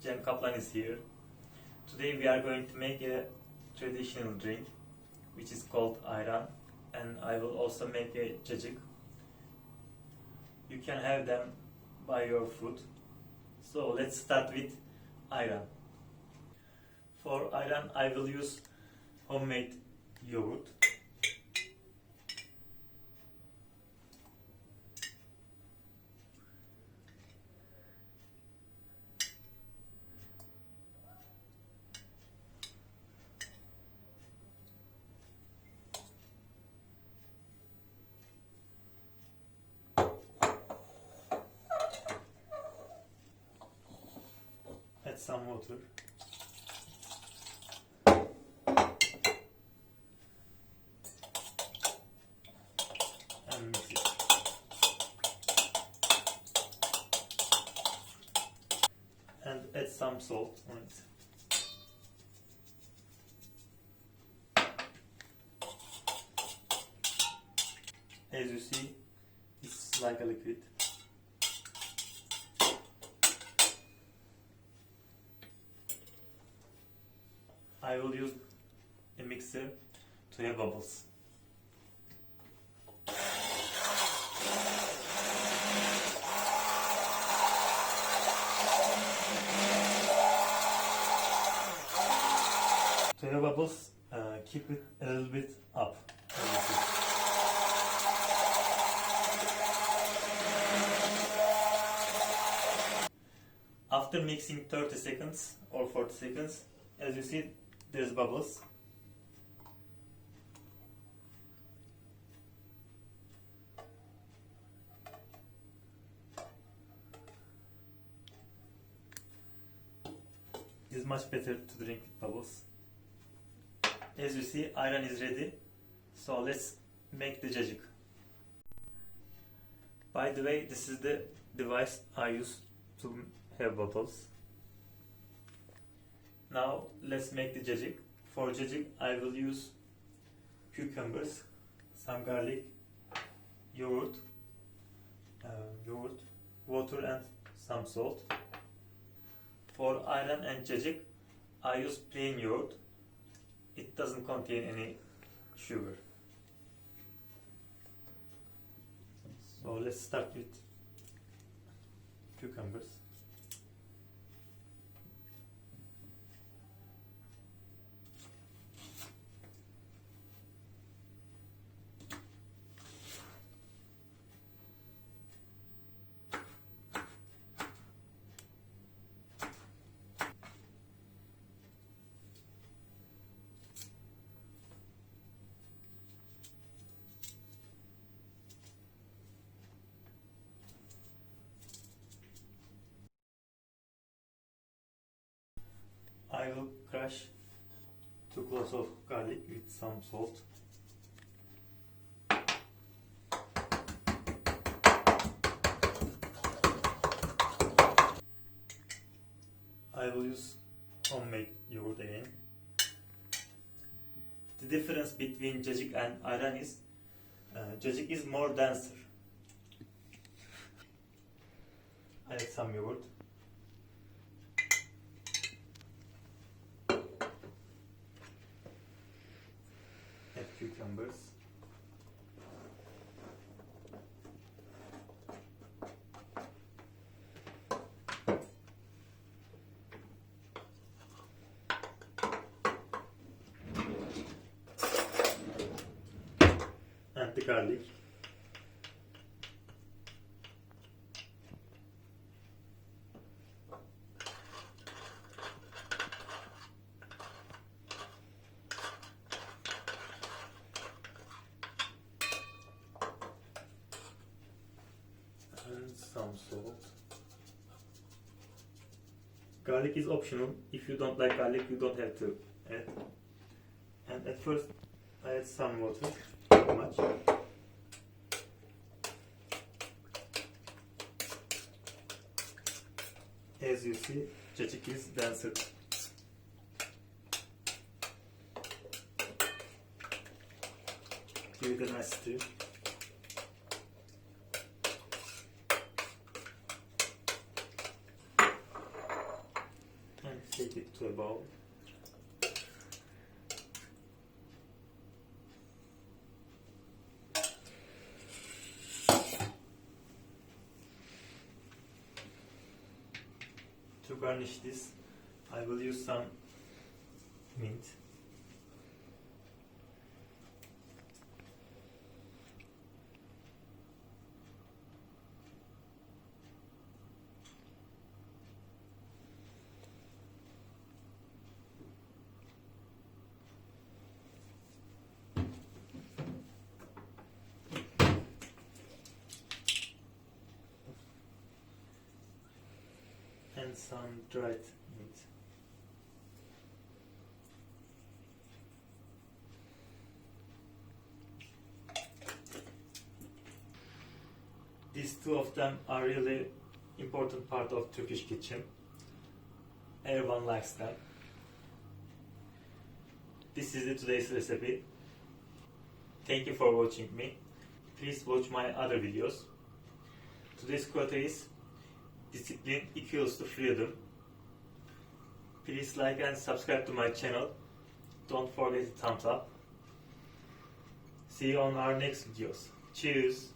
Cem Kaplan is here. Today we are going to make a traditional drink which is called ayran, and I will also make a cacık. You can have them by your food. So let's start with ayran. For ayran I will use homemade yogurt. Add some water. And mix it. And add some salt on it. As you see, it's like a liquid. I will use a mixer to have bubbles. To have bubbles, keep it a little bit up. After mixing 30 seconds or 40 seconds, as you see, there's bubbles. It's much better to drink with bubbles. As you see, ayran is ready. So let's make the cacık. By the way, this is the device I use to have bubbles. Now let's make the cacık. For cacık I will use cucumbers, some garlic, yogurt, water and some salt. For ayran and cacık I use plain yogurt. It doesn't contain any sugar. So let's start with cucumbers. I will crush 2 cloves of garlic with some salt. I will use homemade yogurt again. The difference between cacık and ayran is cacık is more denser. I add some yogurt. Add cucumbers. And the garlic. And some salt. Garlic is optional. If you don't like garlic, you don't have to add. And at first, I add some water. Not much. As you see, cacık is denser. Give it a nice stir. Take it to a bowl. To garnish this, I will use some mint. And some dried mint. These two of them are really important part of Turkish kitchen. Everyone likes them. This is today's recipe. Thank you for watching me. Please watch my other videos. Today's quote is: discipline equals to freedom. Please like and subscribe to my channel. Don't forget to thumbs up. See you on our next videos. Cheers!